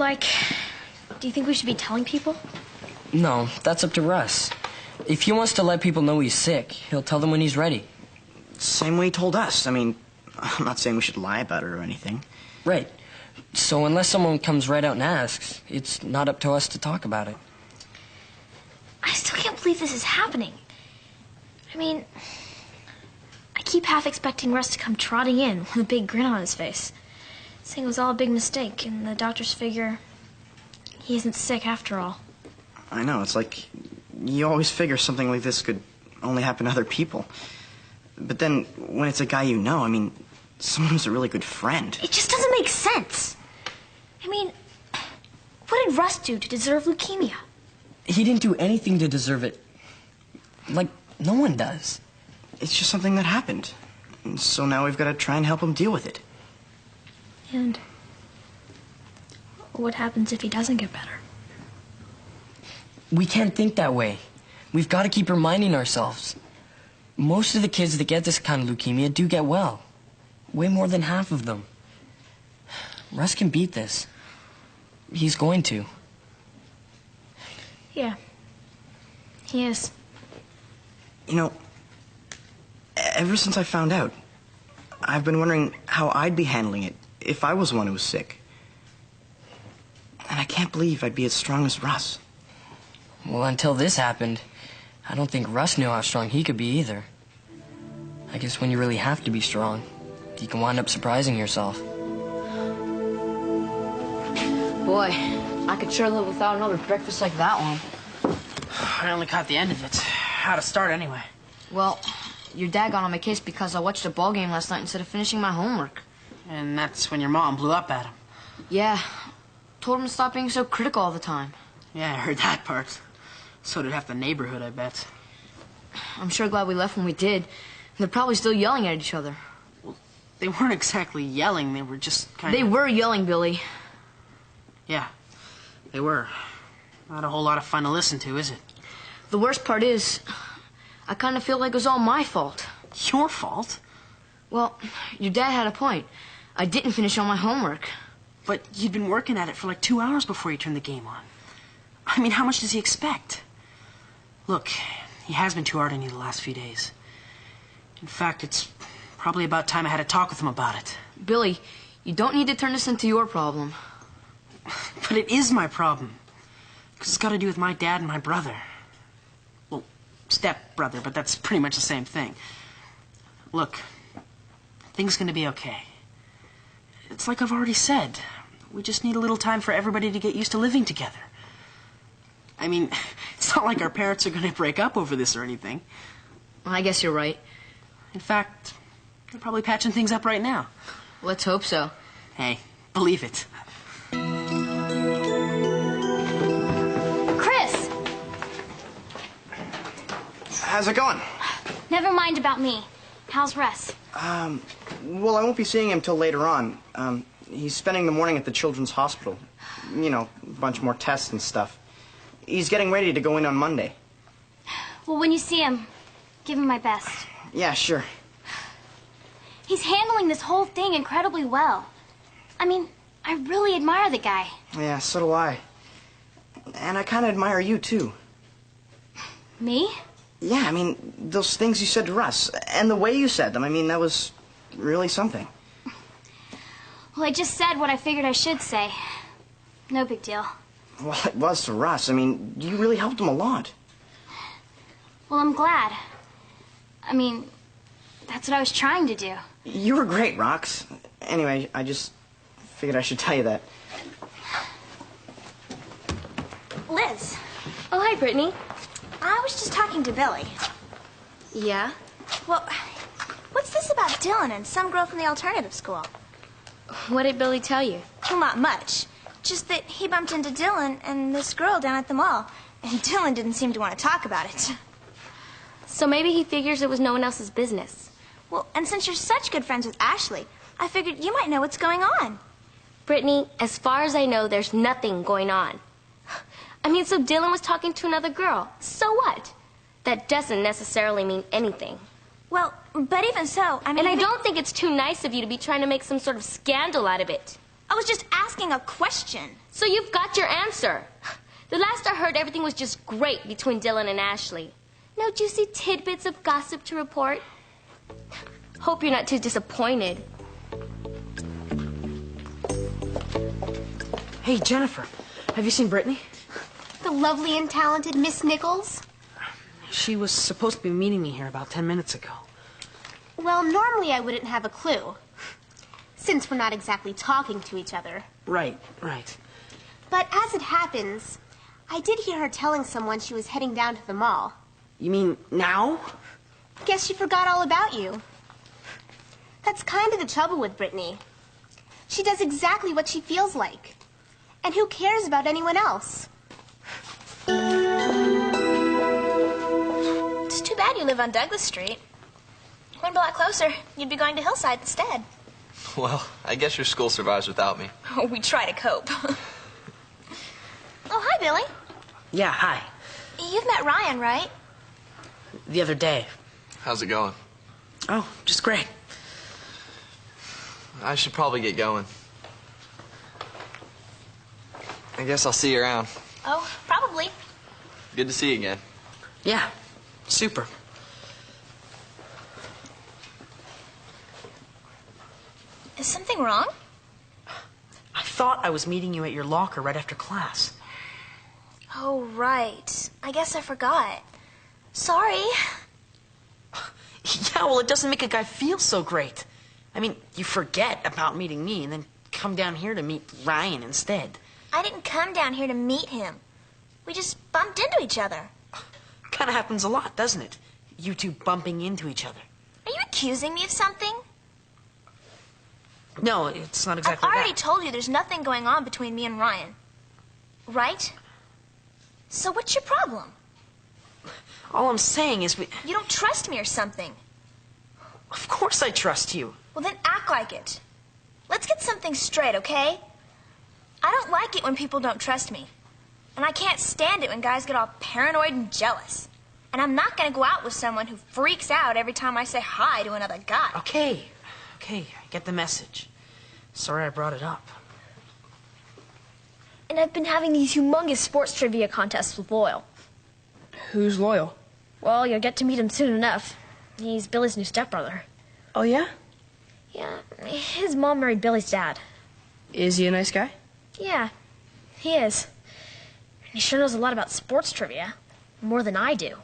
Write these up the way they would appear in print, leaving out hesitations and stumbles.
like, do you think we should be telling people? No, that's up to Russ. If he wants to let people know he's sick, he'll tell them when he's ready. Same way he told us. I mean, I'm not saying we should lie about it or anything. Right. So unless someone comes right out and asks, it's not up to us to talk about it. I still can't believe this is happening. I mean, I keep half expecting Russ to come trotting in with a big grin on his face, saying it was all a big mistake, and the doctors figure he isn't sick after all. I know, it's like you always figure something like this could only happen to other people. But then, when it's a guy you know, I mean, someone who's a really good friend. It just doesn't make sense. I mean, what did Russ do to deserve leukemia? He didn't do anything to deserve it. Like, no one does. It's just something that happened. And so now we've got to try and help him deal with it. And what happens if he doesn't get better? We can't think that way. We've got to keep reminding ourselves. Most of the kids that get this kind of leukemia do get well. Way more than half of them. Russ can beat this. He's going to. Yeah, he is. You know, ever since I found out, I've been wondering how I'd be handling it if I was the one who was sick. And I can't believe I'd be as strong as Russ. Well, until this happened, I don't think Russ knew how strong he could be either. I guess when you really have to be strong, you can wind up surprising yourself. Boy, I could sure live without another breakfast like that one. I only caught the end of it. How to start, anyway? Well, your dad got on my case because I watched a ball game last night instead of finishing my homework. And that's when your mom blew up at him. Yeah. Told him to stop being so critical all the time. Yeah, I heard that part. So did half the neighborhood, I bet. I'm sure glad we left when we did. They're probably still yelling at each other. Well, they weren't exactly yelling. They were just kind of... They were yelling, Billy. Yeah, they were. Not a whole lot of fun to listen to, is it? The worst part is, I kind of feel like it was all my fault. Your fault? Well, your dad had a point. I didn't finish all my homework. But you'd been working at it for like 2 hours before you turned the game on. I mean, how much does he expect? Look, he has been too hard on you the last few days. In fact, it's probably about time I had a talk with him about it. Billy, you don't need to turn this into your problem. But it is my problem. Because it's got to do with my dad and my brother. Well, step-brother, but that's pretty much the same thing. Look, things are going to be okay. It's like I've already said. We just need a little time for everybody to get used to living together. I mean, it's not like our parents are going to break up over this or anything. Well, I guess you're right. In fact, they're probably patching things up right now. Let's hope so. Hey, believe it. Chris! How's it going? Never mind about me. How's Russ? Well, I won't be seeing him till later on. He's spending the morning at the children's hospital. You know, a bunch more tests and stuff. He's getting ready to go in on Monday. Well, when you see him, give him my best. Yeah, sure. He's handling this whole thing incredibly well. I mean, I really admire the guy. Yeah, so do I. And I kind of admire you, too. Me? Yeah, I mean, those things you said to Russ, and the way you said them, I mean, that was really something. Well, I just said what I figured I should say. No big deal. Well, it was to Russ. I mean, you really helped him a lot. Well, I'm glad. I mean, that's what I was trying to do. You were great, Rox. Anyway, I just figured I should tell you that. Liz. Oh, hi, Brittany. I was just talking to Billy. Yeah? Well, what's this about Dylan and some girl from the alternative school? What did Billy tell you? Well, not much. Just that he bumped into Dylan and this girl down at the mall. And Dylan didn't seem to want to talk about it. So maybe he figures it was no one else's business. Well, and since you're such good friends with Ashley, I figured you might know what's going on. Brittany, as far as I know, there's nothing going on. I mean, so Dylan was talking to another girl. So what? That doesn't necessarily mean anything. Well, but even so, I mean... And I don't think it's too nice of you to be trying to make some sort of scandal out of it. I was just asking a question. So you've got your answer. The last I heard, everything was just great between Dylan and Ashley. No juicy tidbits of gossip to report. Hope you're not too disappointed. Hey, Jennifer, have you seen Brittany? The lovely and talented Miss Nichols? She was supposed to be meeting me here about 10 minutes ago. Well, normally I wouldn't have a clue, since we're not exactly talking to each other. Right. But as it happens, I did hear her telling someone she was heading down to the mall. You mean now? Guess she forgot all about you. That's kind of the trouble with Brittany. She does exactly what she feels like. And who cares about anyone else? It's too bad you live on Douglas Street. One block closer, you'd be going to Hillside instead. Well, I guess your school survives without me. Oh, we try to cope. Oh, hi, Billy. Yeah, hi. You've met Ryan, right? The other day. How's it going? Oh, just great. I should probably get going. I guess I'll see you around. Oh, probably. Good to see you again. Yeah, super. Is something wrong? I thought I was meeting you at your locker right after class. Oh, right. I guess I forgot. Sorry. Yeah, well, it doesn't make a guy feel so great. I mean, you forget about meeting me and then come down here to meet Ryan instead. I didn't come down here to meet him. We just bumped into each other. Kind of happens a lot, doesn't it? You two bumping into each other. Are you accusing me of something? No, it's not exactly I've already that. told you there's nothing going on between me and Ryan. Right? So what's your problem? All I'm saying is You don't trust me or something. Of course I trust you. Well, then act like it. Let's get something straight, okay? I don't like it when people don't trust me. And I can't stand it when guys get all paranoid and jealous. And I'm not going to go out with someone who freaks out every time I say hi to another guy. Okay, I get the message. Sorry I brought it up. And I've been having these humongous sports trivia contests with Loyal. Who's Loyal? Well, you'll get to meet him soon enough. He's Billy's new stepbrother. Oh, yeah? Yeah, his mom married Billy's dad. Is he a nice guy? Yeah, he is. He sure knows a lot about sports trivia. More than I do.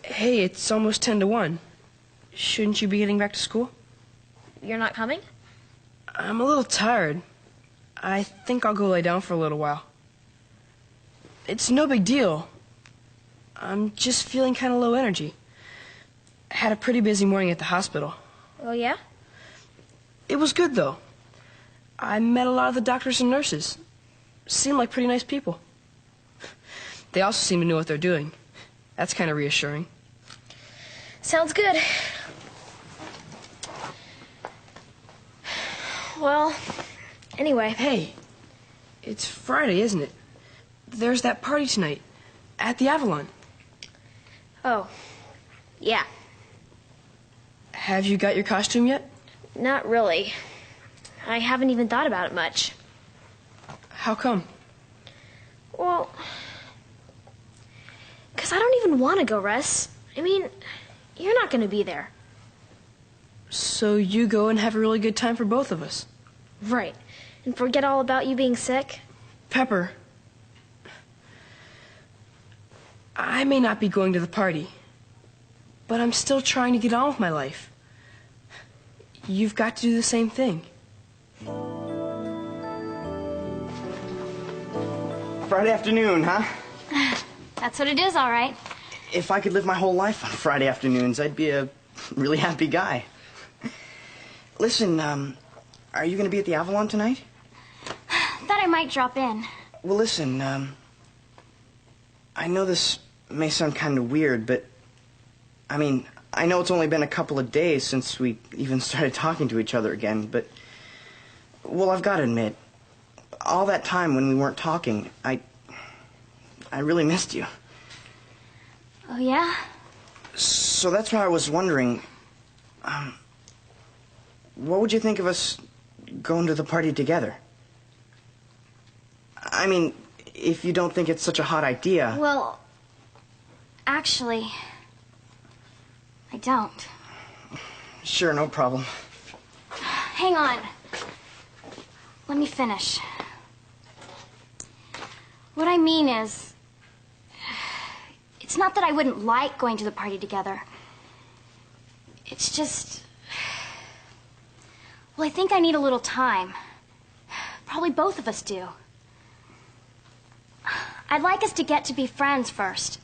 Hey, it's almost 10 to 1. Shouldn't you be getting back to school? You're not coming? I'm a little tired. I think I'll go lay down for a little while. It's no big deal. I'm just feeling kind of low energy. I had a pretty busy morning at the hospital. Oh, yeah? It was good, though. I met a lot of the doctors and nurses. Seemed like pretty nice people. They also seem to know what they're doing. That's kind of reassuring. Sounds good. Well, anyway. Hey, it's Friday, isn't it? There's that party tonight at the Avalon. Oh, yeah. Have you got your costume yet? Not really. I haven't even thought about it much. How come? Well, because I don't even want to go, Russ. I mean, you're not going to be there. So you go and have a really good time for both of us. Right. And forget all about you being sick? Pepper, I may not be going to the party, but I'm still trying to get on with my life. You've got to do the same thing. Friday afternoon, huh? That's what it is, all right. If I could live my whole life on Friday afternoons, I'd be a really happy guy. Listen, are you going to be at the Avalon tonight? Thought I might drop in. Well, listen, I know this may sound kind of weird, but, I mean, I know it's only been a couple of days since we even started talking to each other again, but, well, I've got to admit, all that time when we weren't talking, I really missed you. Oh, yeah? So that's why I was wondering, what would you think of us going to the party together? I mean, if you don't think it's such a hot idea. Well, actually, I don't. Sure, no problem. Hang on. Let me finish. What I mean is, it's not that I wouldn't like going to the party together. It's just, well, I think I need a little time. Probably both of us do. I'd like us to get to be friends first.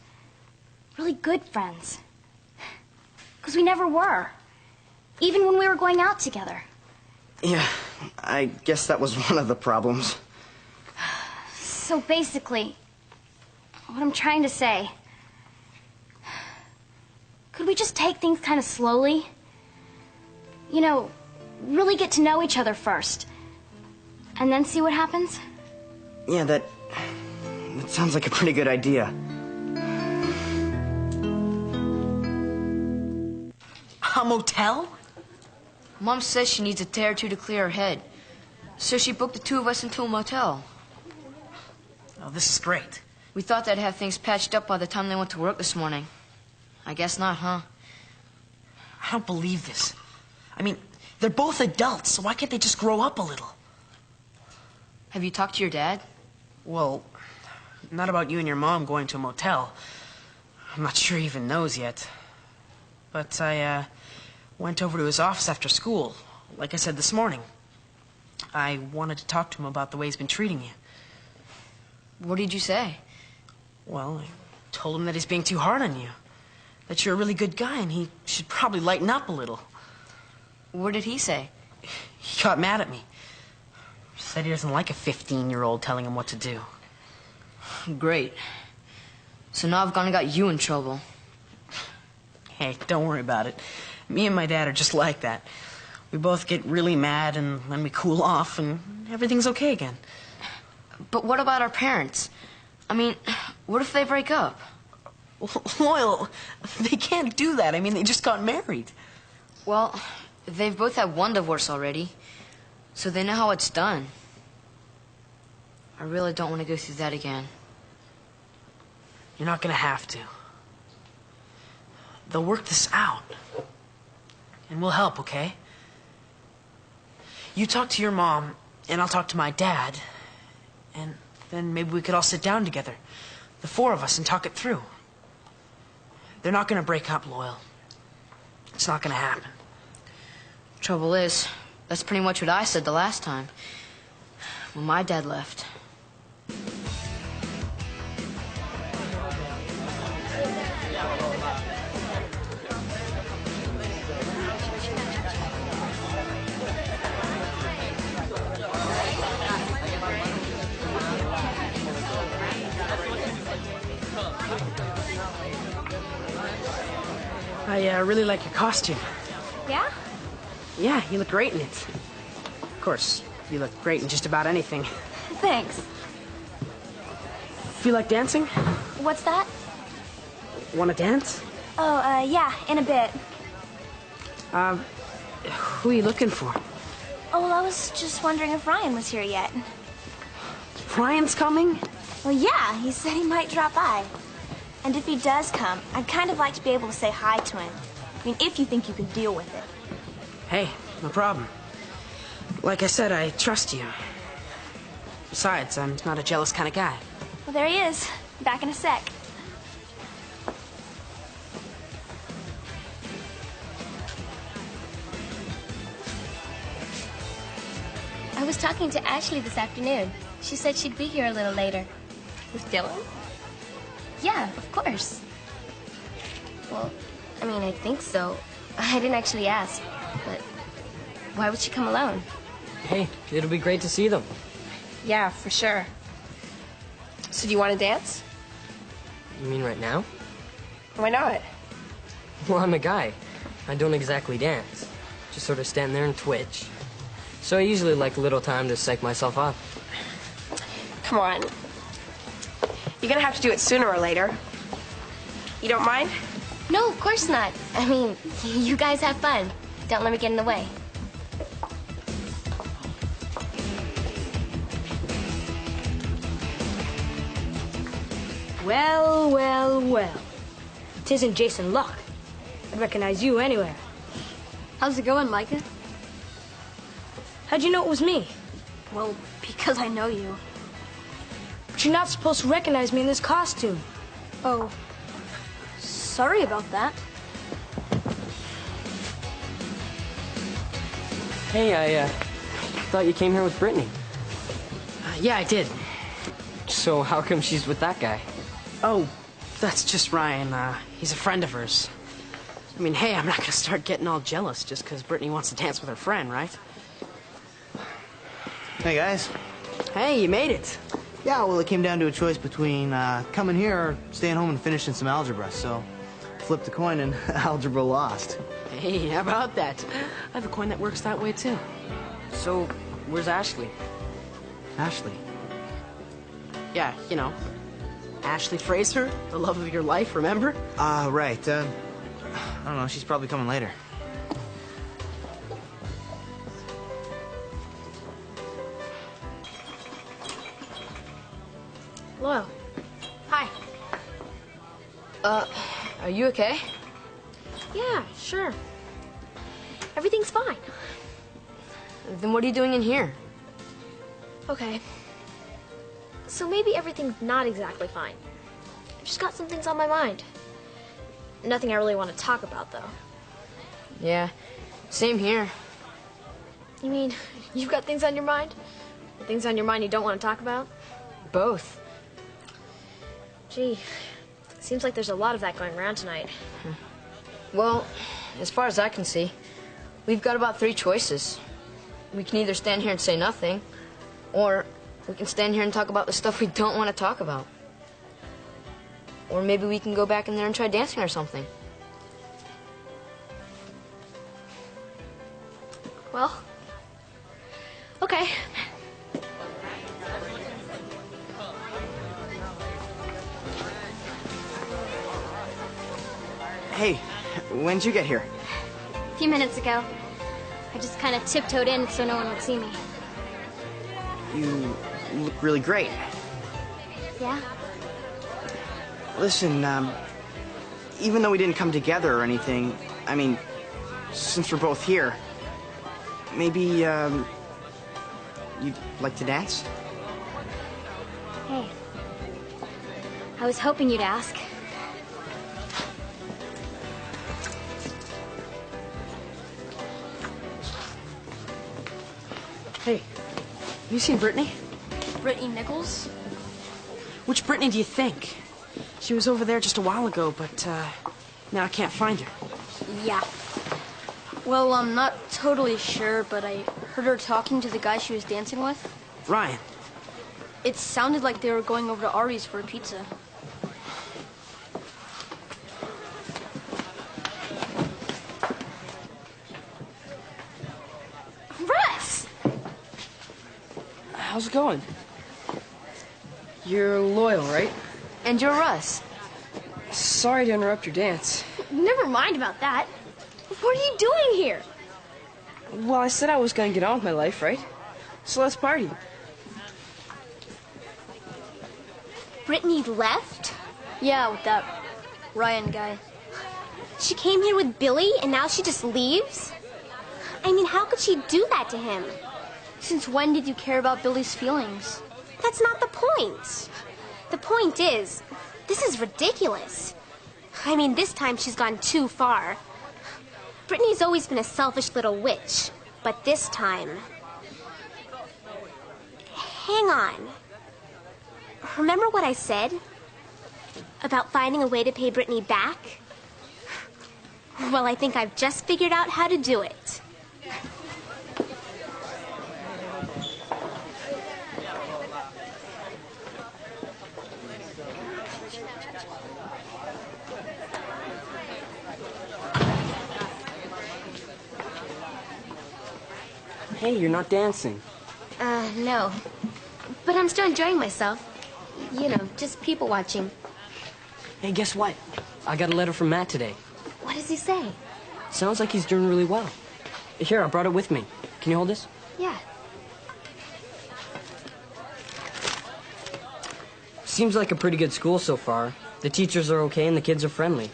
Really good friends. Because we never were. Even when we were going out together. Yeah, I guess that was one of the problems. So basically, what I'm trying to say, could we just take things kind of slowly? You know, really get to know each other first. And then see what happens? Yeah, that sounds like a pretty good idea. A motel? Mom says she needs a day or two to clear her head. So she booked the two of us into a motel. Oh, this is great. We thought they'd have things patched up by the time they went to work this morning. I guess not, huh? I don't believe this. I mean, they're both adults, so why can't they just grow up a little? Have you talked to your dad? Well, not about you and your mom going to a motel. I'm not sure he even knows yet. But I went over to his office after school, like I said this morning. I wanted to talk to him about the way he's been treating you. What did you say? Well, I told him that he's being too hard on you. That you're a really good guy and he should probably lighten up a little. What did he say? He got mad at me. Said he doesn't like a 15-year-old telling him what to do. Great. So now I've gone and got you in trouble. Hey, don't worry about it. Me and my dad are just like that. We both get really mad and then we cool off and everything's okay again. But what about our parents? I mean, what if they break up? Loyal, they can't do that. I mean, they just got married. Well, they've both had one divorce already, so they know how it's done. I really don't want to go through that again. You're not gonna have to. They'll work this out. And we'll help, okay? You talk to your mom, and I'll talk to my dad. And then maybe we could all sit down together, the four of us, and talk it through. They're not gonna break up, Loyal. It's not gonna happen. Trouble is, that's pretty much what I said the last time, when my dad left. I really like your costume. Yeah? Yeah, you look great in it. Of course, you look great in just about anything. Thanks. Feel like dancing? What's that? Want to dance? Oh, yeah, in a bit. Who are you looking for? Oh, well, I was just wondering if Ryan was here yet. Ryan's coming? Well, yeah, he said he might drop by. And if he does come, I'd kind of like to be able to say hi to him. I mean, if you think you can deal with it. Hey, no problem. Like I said, I trust you. Besides, I'm not a jealous kind of guy. Well, there he is. Back in a sec. I was talking to Ashley this afternoon. She said she'd be here a little later. With Dylan? Yeah, of course. Well, I mean, I think so. I didn't actually ask, but why would she come alone? Hey, it'll be great to see them. Yeah, for sure. So do you want to dance? You mean right now? Why not? Well, I'm a guy. I don't exactly dance. Just sort of stand there and twitch. So I usually like a little time to psych myself up. Come on. You're gonna have to do it sooner or later. You don't mind? No, of course not. I mean, you guys have fun. Don't let me get in the way. Well, well, well. Tisn't Jason Luck. I'd recognize you anywhere. How's it going, Micah? How'd you know it was me? Well, because I know you. But you're not supposed to recognize me in this costume. Oh, sorry about that. Hey, I thought you came here with Brittany. Yeah, I did. So how come she's with that guy? Oh, that's just Ryan. He's a friend of hers. I mean, hey, I'm not gonna start getting all jealous just because Brittany wants to dance with her friend, right? Hey, guys. Hey, you made it. Yeah, well, it came down to a choice between coming here or staying home and finishing some algebra, so flipped the coin and algebra lost. Hey, how about that? I have a coin that works that way, too. So, where's Ashley? Ashley. Yeah, you know, Ashley Fraser, the love of your life, remember? Right. I don't know, she's probably coming later. Hello. Hi. Are you okay? Yeah, sure. Everything's fine. Then what are you doing in here? Okay. So maybe everything's not exactly fine. I've just got some things on my mind. Nothing I really want to talk about, though. Yeah, same here. You mean you've got things on your mind? Or things on your mind you don't want to talk about? Both. Gee, seems like there's a lot of that going around tonight. Well, as far as I can see, we've got about 3 choices. We can either stand here and say nothing, or we can stand here and talk about the stuff we don't want to talk about. Or maybe we can go back in there and try dancing or something. Well, okay. Hey, when'd you get here? A few minutes ago. I just kind of tiptoed in so no one would see me. You look really great. Yeah? Listen, even though we didn't come together or anything, I mean, since we're both here, maybe, you'd like to dance? Hey. I was hoping you'd ask. Hey, you seen Brittany? Brittany Nichols? Which Brittany do you think? She was over there just a while ago, but now I can't find her. Yeah. Well, I'm not totally sure, but I heard her talking to the guy she was dancing with. Ryan. It sounded like they were going over to Ari's for a pizza. Russ! How's it going? You're loyal, right? And you're Russ. Sorry to interrupt your dance. Never mind about that. What are you doing here? Well, I said I was gonna get on with my life, right? So let's party. Brittany left? Yeah, with that Ryan guy. She came here with Billy and now she just leaves? I mean, how could she do that to him? Since when did you care about Billy's feelings? That's not the point. The point is, this is ridiculous. I mean, this time she's gone too far. Brittany's always been a selfish little witch, but this time... Hang on. Remember what I said? About finding a way to pay Brittany back? Well, I think I've just figured out how to do it. Hey, you're not dancing. No. But I'm still enjoying myself. You know, just people watching. Hey, guess what? I got a letter from Matt today. What does he say? Sounds like he's doing really well. Here, I brought it with me. Can you hold this? Yeah. Seems like a pretty good school so far. The teachers are okay and the kids are friendly.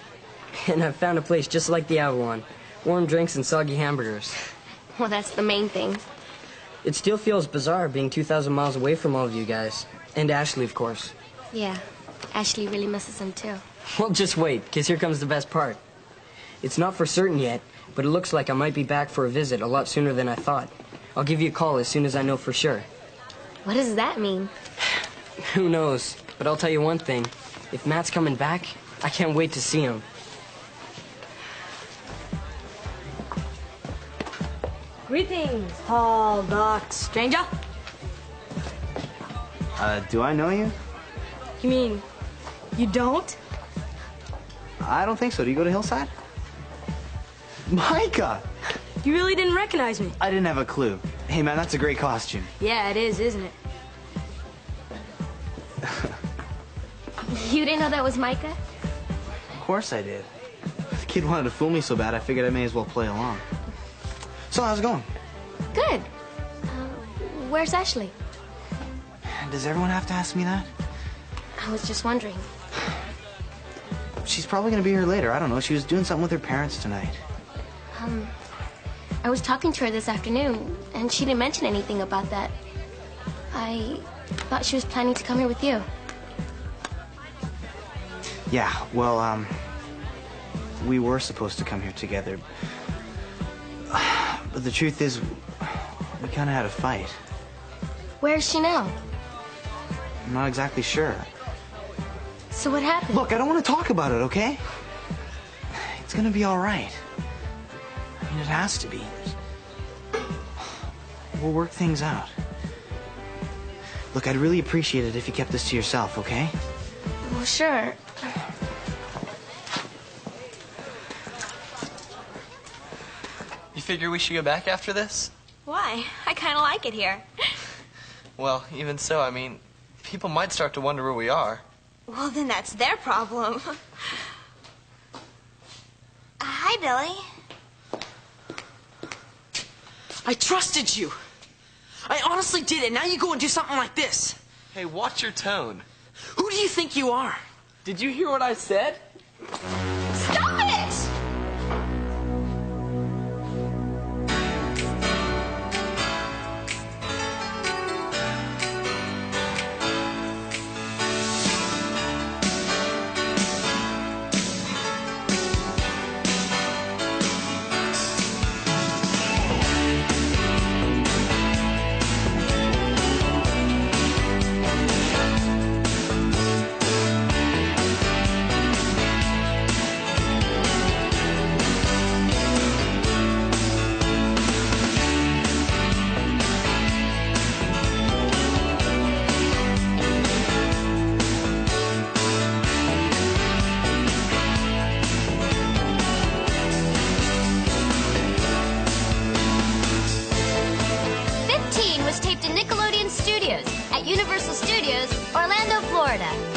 And I've found a place just like the Avalon. Warm drinks and soggy hamburgers. Well, that's the main thing. It still feels bizarre being 2,000 miles away from all of you guys. And Ashley, of course. Yeah, Ashley really misses him too. Well, just wait, because here comes the best part. It's not for certain yet, but it looks like I might be back for a visit a lot sooner than I thought. I'll give you a call as soon as I know for sure. What does that mean? Who knows? But I'll tell you one thing. If Matt's coming back, I can't wait to see him. Greetings, tall, dark stranger. Do I know you? You mean you don't? I don't think so. Do you go to Hillside? Micah! You really didn't recognize me? I didn't have a clue. Hey, man, that's a great costume. Yeah, it is, isn't it? You didn't know that was Micah? Of course I did. The kid wanted to fool me so bad, I figured I may as well play along. So, how's it going? Good. Where's Ashley? Does everyone have to ask me that? I was just wondering. She's probably gonna be here later. I don't know. She was doing something with her parents tonight. I was talking to her this afternoon, and she didn't mention anything about that. I thought she was planning to come here with you. Yeah, well, we were supposed to come here together. But the truth is, we kind of had a fight. Where is she now? I'm not exactly sure. So what happened? Look, I don't want to talk about it, okay? It's gonna be all right. I mean, it has to be. We'll work things out. Look, I'd really appreciate it if you kept this to yourself, okay? Well, sure. You figure we should go back after this? Why? I kind of like it here. Well, even so, I mean, people might start to wonder where we are. Well, then that's their problem. Hi, Billy. I trusted you. I honestly did, and now you go and do something like this. Hey, watch your tone. Who do you think you are? Did you hear what I said? Stop it! 15 was taped in Nickelodeon Studios at Universal Studios, Orlando, Florida.